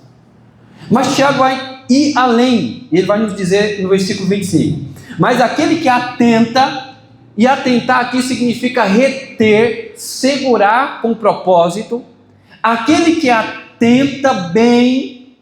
Mas Tiago vai ir além, ele vai nos dizer no versículo 25, mas aquele que atenta, e atentar aqui significa reter, segurar com propósito, aquele que atenta bem,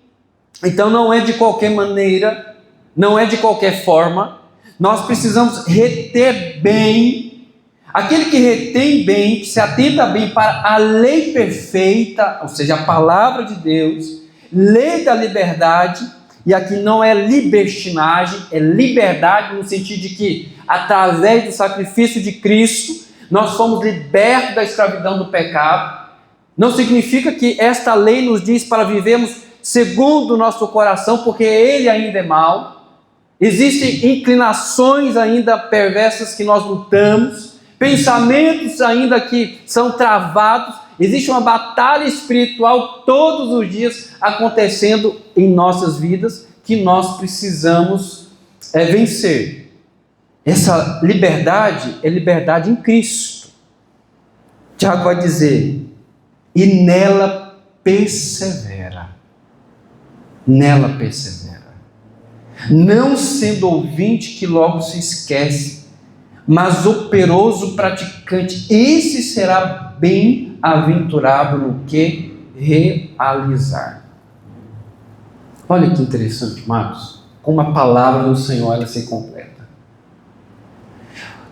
então não é de qualquer maneira, não é de qualquer forma, nós precisamos reter bem, aquele que retém bem, que se atenta bem para a lei perfeita, ou seja, a palavra de Deus, lei da liberdade, e aqui não é libertinagem, é liberdade no sentido de que através do sacrifício de Cristo nós fomos libertos da escravidão do pecado. Não significa que esta lei nos diz para vivermos segundo o nosso coração, porque ele ainda é mau. Existem inclinações ainda perversas que nós lutamos, pensamentos ainda que são travados. Existe uma batalha espiritual todos os dias acontecendo em nossas vidas que nós precisamos vencer. Essa liberdade é liberdade em Cristo. Tiago vai dizer, e nela persevera. Nela persevera. Não sendo ouvinte que logo se esquece, mas operoso praticante. Esse será bem-aventurado no que realizar. Olha que interessante, amados, como a palavra do Senhor ela se completa.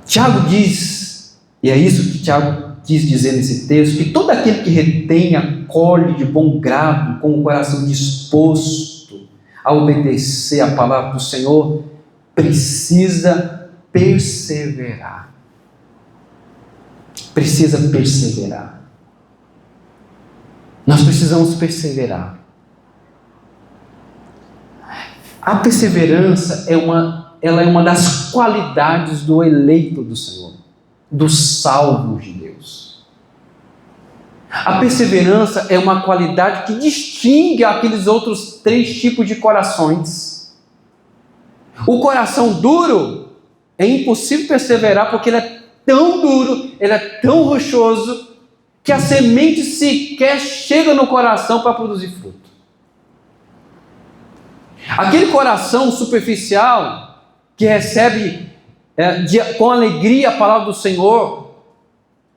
Tiago diz, e é isso que Tiago quis dizer nesse texto, que todo aquele que retém, acolhe de bom grado, com o coração disposto a obedecer a palavra do Senhor, precisa perseverar. Precisa perseverar. Nós precisamos perseverar. A perseverança ela é uma das qualidades do eleito do Senhor, dos salvos de Deus. A perseverança é uma qualidade que distingue aqueles outros 3 tipos de corações. O coração duro é impossível perseverar porque ele é tão duro, ele é tão rochoso, que a semente sequer chega no coração para produzir fruto. Aquele coração superficial que recebe com alegria a palavra do Senhor,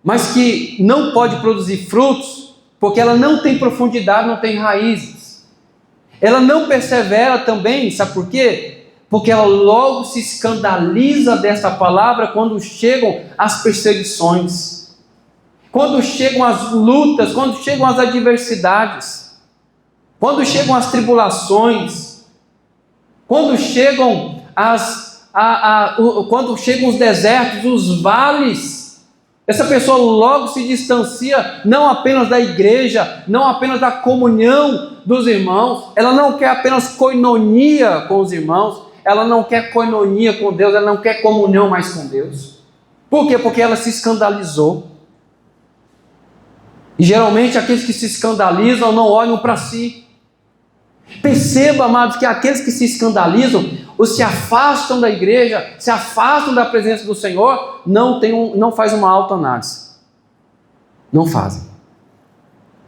mas que não pode produzir frutos, porque ela não tem profundidade, não tem raízes. Ela não persevera também, sabe por quê? Porque ela logo se escandaliza dessa palavra quando chegam as perseguições, quando chegam as lutas, quando chegam as adversidades, quando chegam as tribulações, quando chegam quando chegam os desertos, os vales. Essa pessoa logo se distancia não apenas da igreja, não apenas da comunhão dos irmãos, ela não quer apenas coinonia com os irmãos, ela não quer coinonia com Deus, ela não quer comunhão mais com Deus. Por quê? Porque ela se escandalizou. E geralmente aqueles que se escandalizam não olham para si. Perceba, amados, que aqueles que se escandalizam ou se afastam da igreja, se afastam da presença do Senhor, não faz uma autoanálise. Não fazem.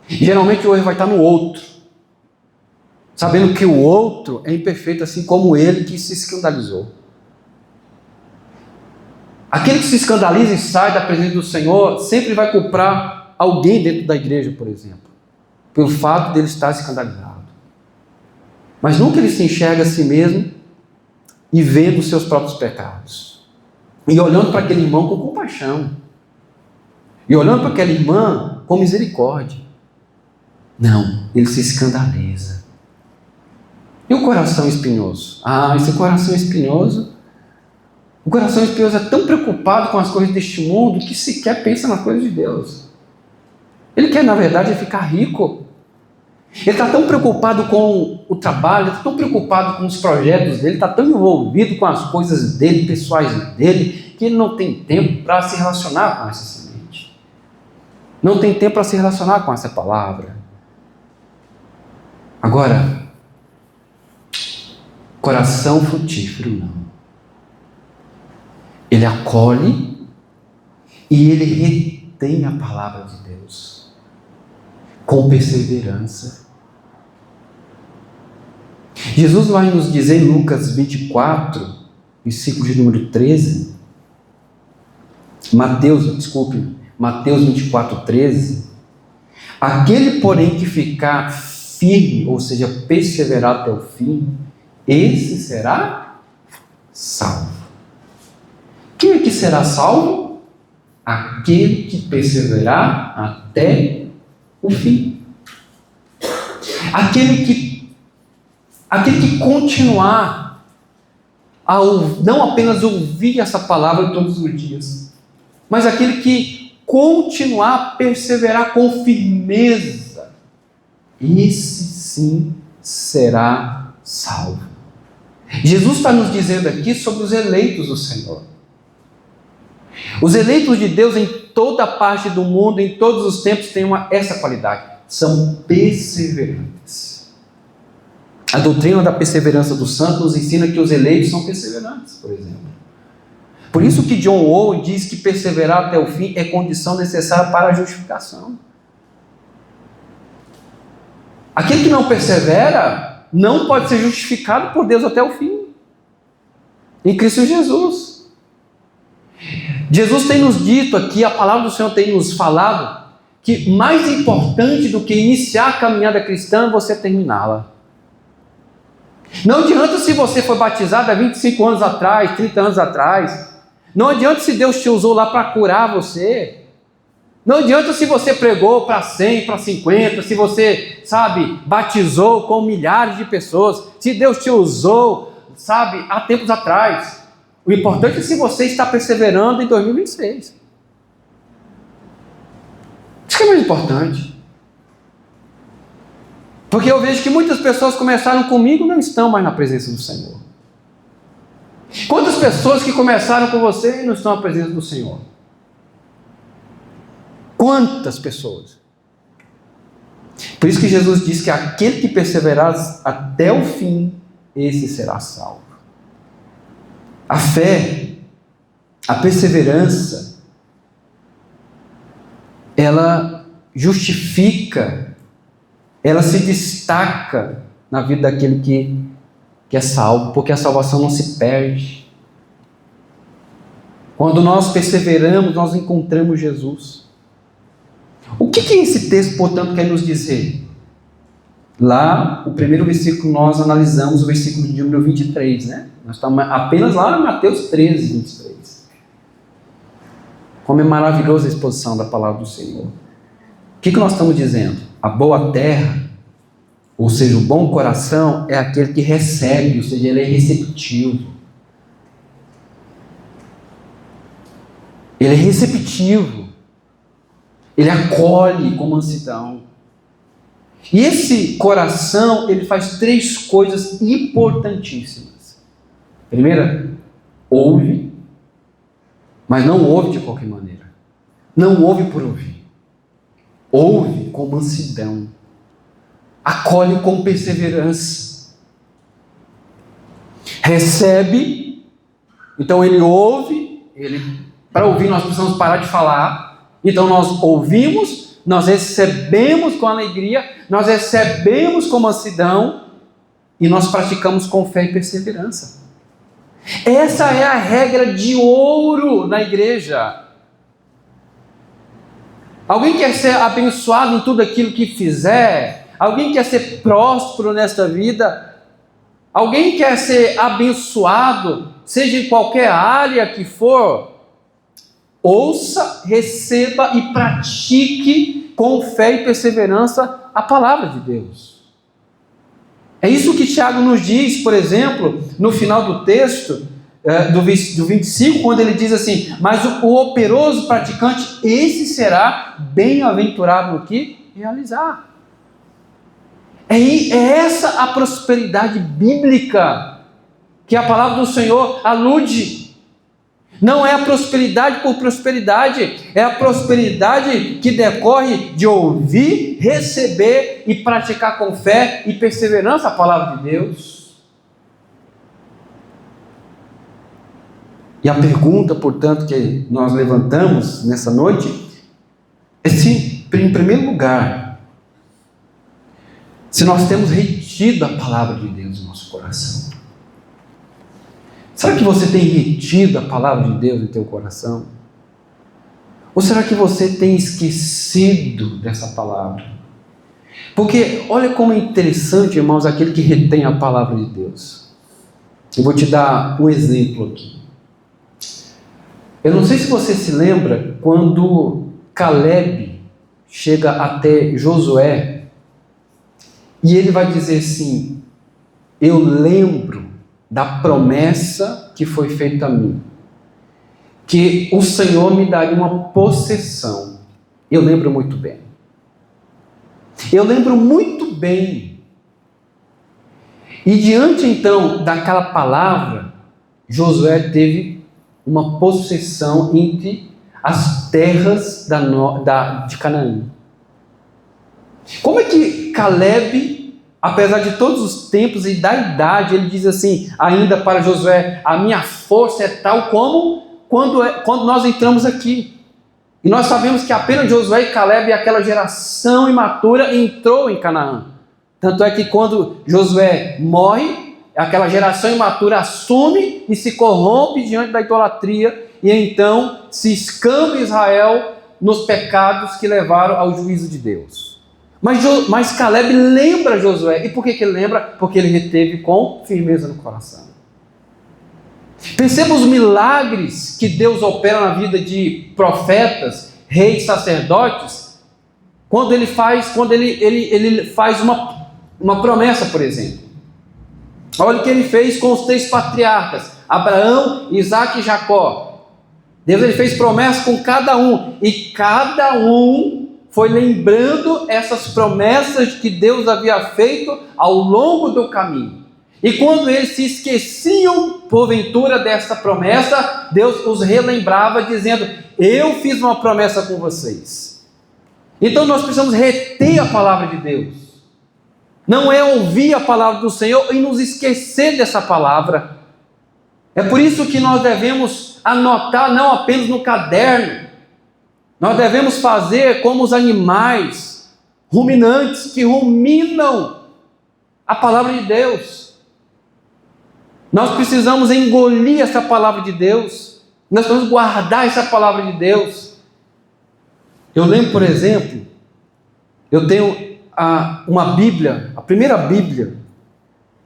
Geralmente o erro vai estar no outro, sabendo que o outro é imperfeito, assim como ele que se escandalizou. Aquele que se escandaliza e sai da presença do Senhor sempre vai culpar alguém dentro da igreja, por exemplo, pelo fato dele estar escandalizado. Mas nunca ele se enxerga a si mesmo e vendo os seus próprios pecados. E olhando para aquele irmão com compaixão. E olhando para aquela irmã com misericórdia. Não, ele se escandaliza. E o coração espinhoso? Esse coração espinhoso, o coração espinhoso é tão preocupado com as coisas deste mundo que sequer pensa nas coisas de Deus. Ele quer, na verdade, ficar rico. Ele está tão preocupado com o trabalho, está tão preocupado com os projetos dele, está tão envolvido com as coisas dele, pessoais dele, que ele não tem tempo para se relacionar com essa semente. Não tem tempo para se relacionar com essa palavra. Agora, coração frutífero não. Ele acolhe e ele retém a palavra de Deus com perseverança. Jesus vai nos dizer em Lucas 24, versículo de número 13, Mateus 24, 13, aquele, porém, que ficar firme, ou seja, perseverar até o fim, esse será salvo. Quem é que será salvo? Aquele que perseverar até o fim. Aquele que continuar a não apenas ouvir essa palavra todos os dias, mas aquele que continuar a perseverar com firmeza, esse sim será salvo. Jesus está nos dizendo aqui sobre os eleitos do Senhor. Os eleitos de Deus em toda parte do mundo, em todos os tempos, têm essa qualidade: são perseverantes. A doutrina da perseverança dos santos nos ensina que os eleitos são perseverantes, por exemplo. Por isso que John Owen diz que perseverar até o fim é condição necessária para a justificação. Aquele que não persevera não pode ser justificado por Deus até o fim, em Cristo Jesus. Jesus tem nos dito aqui, a palavra do Senhor tem nos falado, que mais importante do que iniciar a caminhada cristã é você terminá-la. Não adianta se você foi batizado há 25 anos atrás, 30 anos atrás. Não adianta se Deus te usou lá para curar você. Não adianta se você pregou para 100, para 50, se você, batizou com milhares de pessoas, se Deus te usou, há tempos atrás. O importante é se você está perseverando em 2026. Isso que é mais importante. Porque eu vejo que muitas pessoas começaram comigo e não estão mais na presença do Senhor. Quantas pessoas que começaram com você e não estão na presença do Senhor? Quantas pessoas? Por isso que Jesus diz que aquele que perseverar até o fim, esse será salvo. A fé, a perseverança, ela justifica, ela se destaca na vida daquele que é salvo, porque a salvação não se perde. Quando nós perseveramos, nós encontramos Jesus. O que esse texto, portanto, quer nos dizer? Lá, o primeiro versículo, nós analisamos o versículo de número 23, né? Nós estamos apenas lá em Mateus 13, 23. Como é maravilhosa a exposição da palavra do Senhor. O que nós estamos dizendo? A boa terra, ou seja, o bom coração, é aquele que recebe, ou seja, ele é receptivo. Ele é receptivo. Ele acolhe com mansidão. E esse coração, ele faz 3 coisas importantíssimas. Primeira, ouve, mas não ouve de qualquer maneira. Não ouve por ouvir. Ouve com mansidão. Acolhe com perseverança. Recebe, então ele ouve, para ouvir nós precisamos parar de falar. Então nós ouvimos, nós recebemos com alegria, nós recebemos com mansidão e nós praticamos com fé e perseverança. Essa é a regra de ouro na igreja. Alguém quer ser abençoado em tudo aquilo que fizer? Alguém quer ser próspero nesta vida? Alguém quer ser abençoado, seja em qualquer área que for? Ouça, receba e pratique com fé e perseverança a palavra de Deus. É isso que Tiago nos diz, por exemplo, no final do texto, do 25, quando ele diz assim: mas o operoso praticante, esse será bem-aventurado no que realizar. É essa a prosperidade bíblica que a palavra do Senhor alude. Não é a prosperidade por prosperidade, é a prosperidade que decorre de ouvir, receber e praticar com fé e perseverança a palavra de Deus. E a pergunta, portanto, que nós levantamos nessa noite é se, em primeiro lugar, se nós temos retido a palavra de Deus no nosso coração. Será que você tem retido a palavra de Deus em teu coração? Ou será que você tem esquecido dessa palavra? Porque olha como é interessante, irmãos, aquele que retém a palavra de Deus. Eu vou te dar um exemplo aqui. Eu não sei se você se lembra quando Caleb chega até Josué e ele vai dizer assim: eu lembro da promessa que foi feita a mim, que o Senhor me daria uma possessão. Eu lembro muito bem. Eu lembro muito bem. E diante então daquela palavra, Josué teve uma possessão entre as terras de Canaã. Como é que Caleb, apesar de todos os tempos e da idade, ele diz assim, ainda para Josué: a minha força é tal como quando nós entramos aqui. E nós sabemos que apenas Josué e Caleb e aquela geração imatura entrou em Canaã. Tanto é que quando Josué morre, aquela geração imatura assume e se corrompe diante da idolatria, e então se escamba Israel nos pecados que levaram ao juízo de Deus. Mas Caleb lembra Josué. E por que ele lembra? Porque ele reteve com firmeza no coração. Perceba os milagres que Deus opera na vida de profetas, reis, sacerdotes, quando ele faz uma promessa, por exemplo. Olha o que ele fez com os 3 patriarcas, Abraão, Isaque e Jacó. Deus ele fez promessas com cada um, e cada um foi lembrando essas promessas que Deus havia feito ao longo do caminho. E quando eles se esqueciam, porventura, dessa promessa, Deus os relembrava, dizendo: eu fiz uma promessa com vocês. Então nós precisamos reter a palavra de Deus. Não é ouvir a palavra do Senhor e nos esquecer dessa palavra. É por isso que nós devemos anotar não apenas no caderno. Nós devemos fazer como os animais ruminantes que ruminam a palavra de Deus. Nós precisamos engolir essa palavra de Deus. Nós precisamos guardar essa palavra de Deus. Eu lembro, por exemplo, eu tenho uma Bíblia, a primeira Bíblia,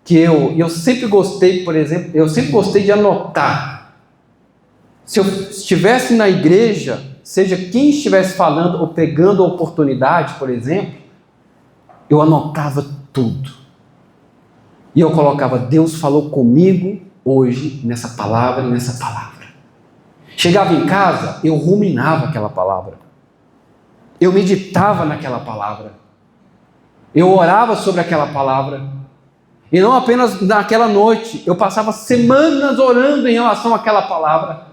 que eu sempre gostei, por exemplo, eu sempre gostei de anotar. Se eu estivesse na igreja, seja quem estivesse falando ou pegando a oportunidade, por exemplo, eu anotava tudo. E eu colocava: Deus falou comigo hoje nessa palavra e nessa palavra. Chegava em casa, eu ruminava aquela palavra. Eu meditava naquela palavra. Eu orava sobre aquela palavra. E não apenas naquela noite, eu passava semanas orando em relação àquela palavra.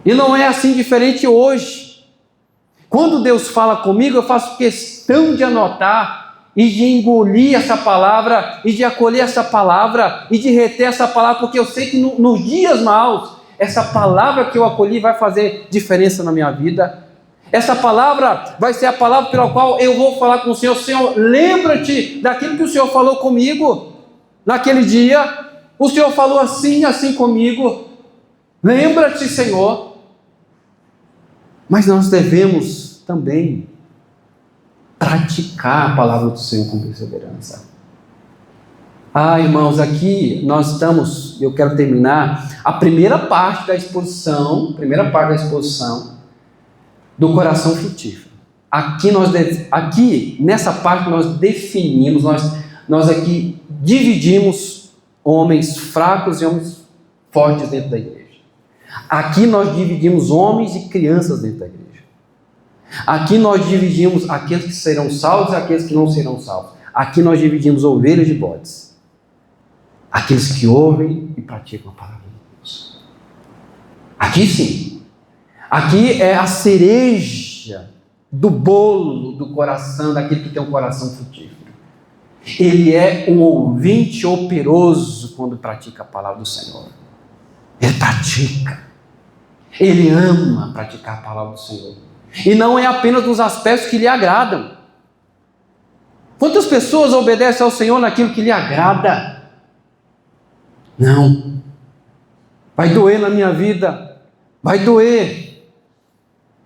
E não é assim diferente hoje. Quando Deus fala comigo, eu faço questão de anotar e de engolir essa palavra, e de acolher essa palavra, e de reter essa palavra, porque eu sei que nos dias maus, essa palavra que eu acolhi vai fazer diferença na minha vida. Essa palavra vai ser a palavra pela qual eu vou falar com o Senhor: Senhor, lembra-te daquilo que o Senhor falou comigo naquele dia. O Senhor falou assim, assim comigo. Lembra-te, Senhor. Mas nós devemos também praticar a palavra do Senhor com perseverança. Irmãos, aqui nós estamos, eu quero terminar a primeira parte da exposição do coração frutífero. Aqui nessa parte nós definimos, nós aqui dividimos homens fracos e homens fortes dentro da igreja. Aqui nós dividimos homens e crianças dentro da igreja. Aqui nós dividimos aqueles que serão salvos e aqueles que não serão salvos. Aqui nós dividimos ovelhas de bodes. Aqueles que ouvem e praticam a palavra de Deus. Aqui sim. Aqui é a cereja do bolo do coração daquele que tem um coração frutífero. Ele é um ouvinte operoso quando pratica a palavra do Senhor. Ele pratica. Ele ama praticar a palavra do Senhor. E não é apenas nos aspectos que lhe agradam. Quantas pessoas obedecem ao Senhor naquilo que lhe agrada? Não. Vai doer na minha vida. Vai doer.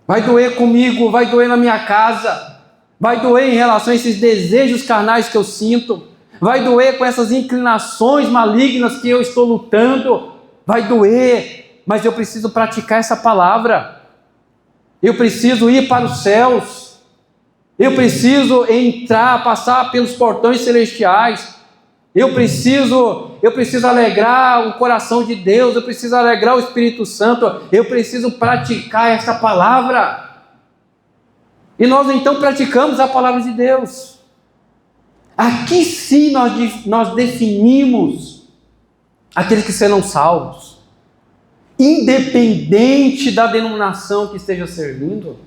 Vai doer comigo. Vai doer na minha casa. Vai doer em relação a esses desejos carnais que eu sinto. Vai doer com essas inclinações malignas que eu estou lutando. Vai doer. Mas eu preciso praticar essa palavra. Eu preciso ir para os céus. Eu preciso entrar, passar pelos portões celestiais. Eu preciso alegrar o coração de Deus. Eu preciso alegrar o Espírito Santo. Eu preciso praticar essa palavra. E nós então praticamos a palavra de Deus. Aqui sim nós definimos aqueles que serão salvos. Independente da denominação que esteja servindo,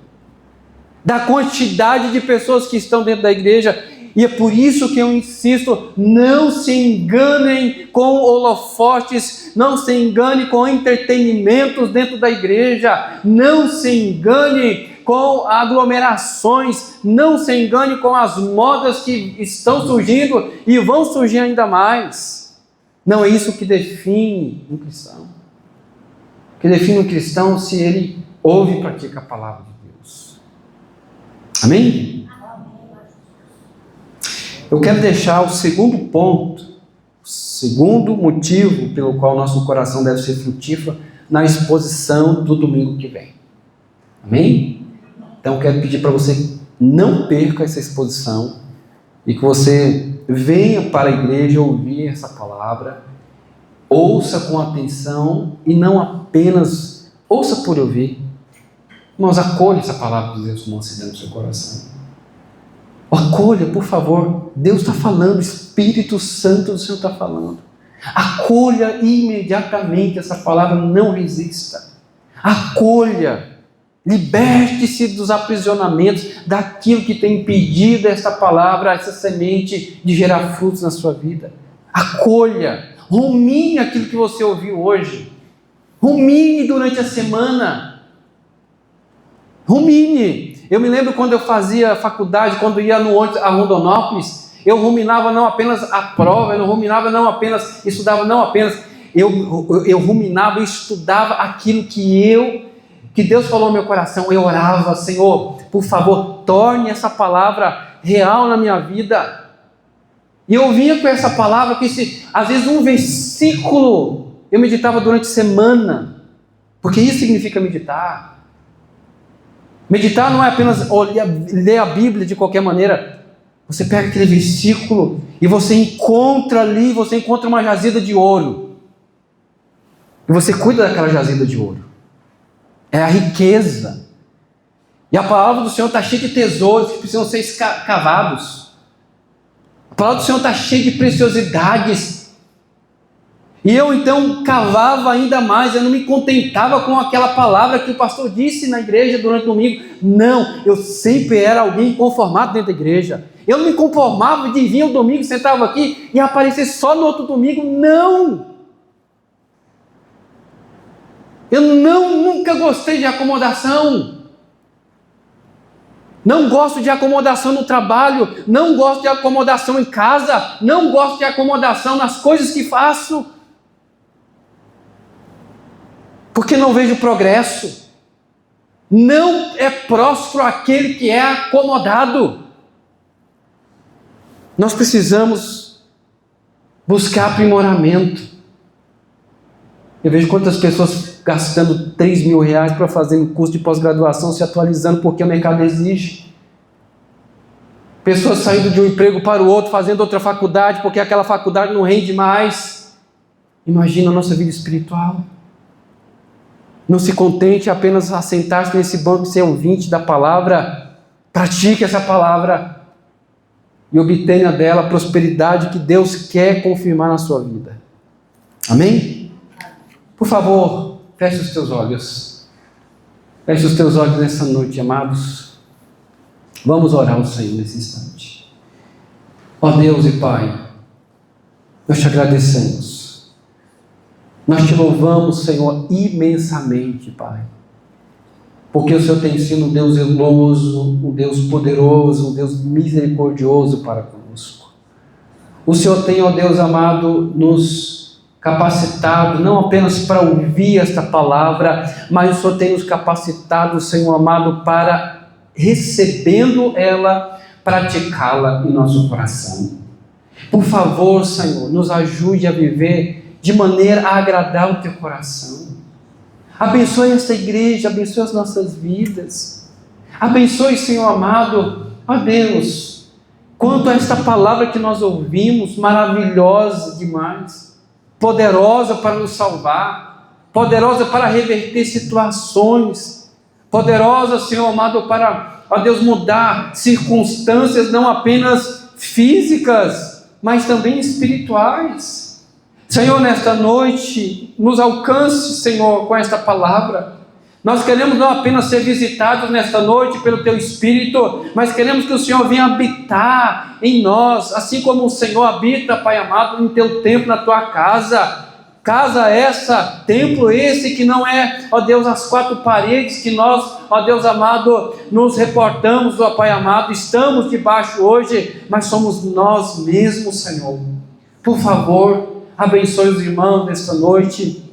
da quantidade de pessoas que estão dentro da igreja, E é por isso que eu insisto, não se enganem com holofotes, não se engane com entretenimentos dentro da igreja, não se engane com aglomerações, não se engane com as modas que estão surgindo e vão surgir ainda mais. Não é isso que define um cristão. O que define um cristão se ele ouve e pratica a palavra de Deus. Amém? Eu quero deixar o segundo ponto, o segundo motivo pelo qual nosso coração deve ser frutífero na exposição do domingo que vem. Amém? Então eu quero pedir para você não perca essa exposição e que você venha para a igreja ouvir essa palavra, ouça com atenção e não apenas ouça por ouvir. Irmãos, acolha essa palavra de Deus como você dentro do seu coração. Acolha, por favor. Deus está falando, o Espírito Santo do Senhor está falando. Acolha imediatamente essa palavra, não resista. Acolha, liberte-se dos aprisionamentos, daquilo que tem impedido essa palavra, essa semente de gerar frutos na sua vida. Acolha, rumine aquilo que você ouviu hoje. Rumine durante a semana. Rumine. Eu me lembro quando eu fazia faculdade, quando ia no ônibus a Rondonópolis, eu ruminava não apenas a prova, eu não ruminava não apenas, estudava não apenas, eu ruminava e estudava aquilo que Deus falou no meu coração. Eu orava: Senhor, por favor, torne essa palavra real na minha vida. E eu vinha com essa palavra, que às vezes um versículo eu meditava durante a semana, porque isso significa meditar. Meditar não é apenas ler a Bíblia de qualquer maneira. Você pega aquele versículo e você encontra ali, você encontra uma jazida de ouro. E você cuida daquela jazida de ouro. É a riqueza. E a palavra do Senhor está cheia de tesouros que precisam ser cavados. A palavra do Senhor está cheia de preciosidades. E eu então cavava ainda mais, eu não me contentava com aquela palavra que o pastor disse na igreja durante o domingo. Não, eu sempre era alguém conformado dentro da igreja. Eu não me conformava de vir o domingo, sentava aqui e aparecer só no outro domingo. Não! Eu nunca gostei de acomodação. Não gosto de acomodação no trabalho, não gosto de acomodação em casa, não gosto de acomodação nas coisas que faço. Porque não vejo progresso. Não é próspero aquele que é acomodado. Nós precisamos buscar aprimoramento. Eu vejo quantas pessoas gastando 3 mil reais para fazer um curso de pós-graduação, se atualizando porque o mercado exige. Pessoas saindo de um emprego para o outro, fazendo outra faculdade, porque aquela faculdade não rende mais. Imagina a nossa vida espiritual. Não se contente apenas a sentar-se nesse banco e ser ouvinte da palavra. Pratique essa palavra e obtenha dela a prosperidade que Deus quer confirmar na sua vida. Amém? Por favor, feche os teus olhos. Feche os teus olhos nessa noite, amados. Vamos orar ao Senhor nesse instante. Ó Deus e Pai, nós te agradecemos. Nós te louvamos, Senhor, imensamente, Pai. Porque o Senhor tem sido um Deus zeloso, um Deus poderoso, um Deus misericordioso para conosco. O Senhor tem, ó Deus amado, nos capacitado, não apenas para ouvir esta palavra, mas o Senhor tem nos capacitado, Senhor amado, para, recebendo ela, praticá-la em nosso coração. Por favor, Senhor, nos ajude a viver de maneira a agradar o teu coração. Abençoe esta igreja, abençoe as nossas vidas. Abençoe, Senhor amado, ó Deus, quanto a esta palavra que nós ouvimos, maravilhosa demais, poderosa para nos salvar, poderosa para reverter situações, poderosa, Senhor amado, para, ó Deus, mudar circunstâncias não apenas físicas, mas também espirituais. Senhor, nesta noite, nos alcance, Senhor, com esta palavra. Nós queremos não apenas ser visitados nesta noite pelo Teu Espírito, mas queremos que o Senhor venha habitar em nós, assim como o Senhor habita, Pai amado, em Teu templo, na Tua casa. Casa essa, templo esse que não é, ó Deus, as quatro paredes que nós, ó Deus amado, nos reportamos, ó Pai amado, estamos debaixo hoje, mas somos nós mesmos, Senhor. Por favor, abençoe os irmãos nesta noite.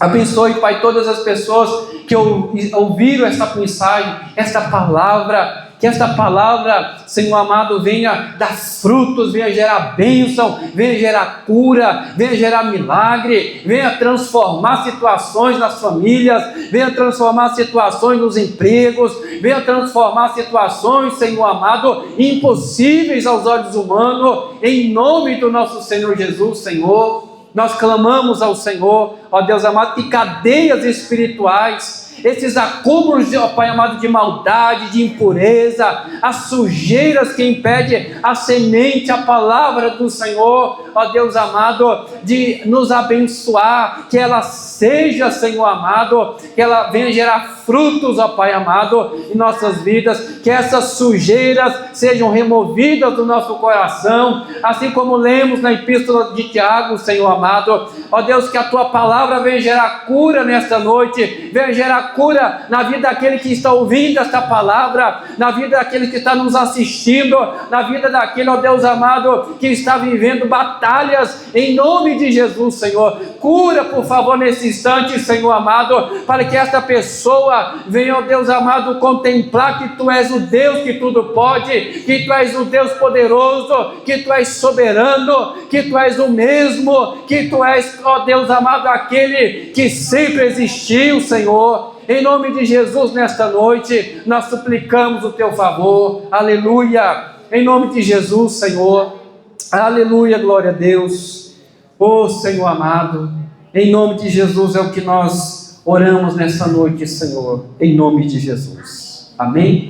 Abençoe, Pai, todas as pessoas que ouviram esta mensagem, esta palavra. Que esta palavra, Senhor amado, venha dar frutos, venha gerar bênção, venha gerar cura, venha gerar milagre, venha transformar situações nas famílias, venha transformar situações nos empregos, venha transformar situações, Senhor amado, impossíveis aos olhos humanos, em nome do nosso Senhor Jesus, Senhor. Nós clamamos ao Senhor, ó Deus amado, que cadeias espirituais, esses acúmulos, ó Pai amado, de maldade, de impureza, as sujeiras que impedem a semente, a palavra do Senhor, ó Deus amado, de nos abençoar, que ela seja, Senhor amado, que ela venha gerar frutos, ó Pai amado, em nossas vidas, que essas sujeiras sejam removidas do nosso coração, assim como lemos na epístola de Tiago, Senhor amado, ó Deus, que a Tua palavra venha gerar cura nesta noite, venha gerar cura na vida daquele que está ouvindo esta palavra, na vida daquele que está nos assistindo, na vida daquele, ó Deus amado, que está vivendo batalhas, em nome de Jesus, Senhor. Cura, por favor, nesse instante, Senhor amado, para que esta pessoa venha, ó Deus amado, contemplar que Tu és o Deus que tudo pode, que Tu és o Deus poderoso, que Tu és soberano, que Tu és o mesmo, que Tu és, ó Deus amado, aquele que sempre existiu, Senhor. Em nome de Jesus, nesta noite, nós suplicamos o Teu favor, aleluia, em nome de Jesus, Senhor, aleluia, glória a Deus, oh Senhor amado, em nome de Jesus é o que nós oramos nesta noite, Senhor, em nome de Jesus, amém?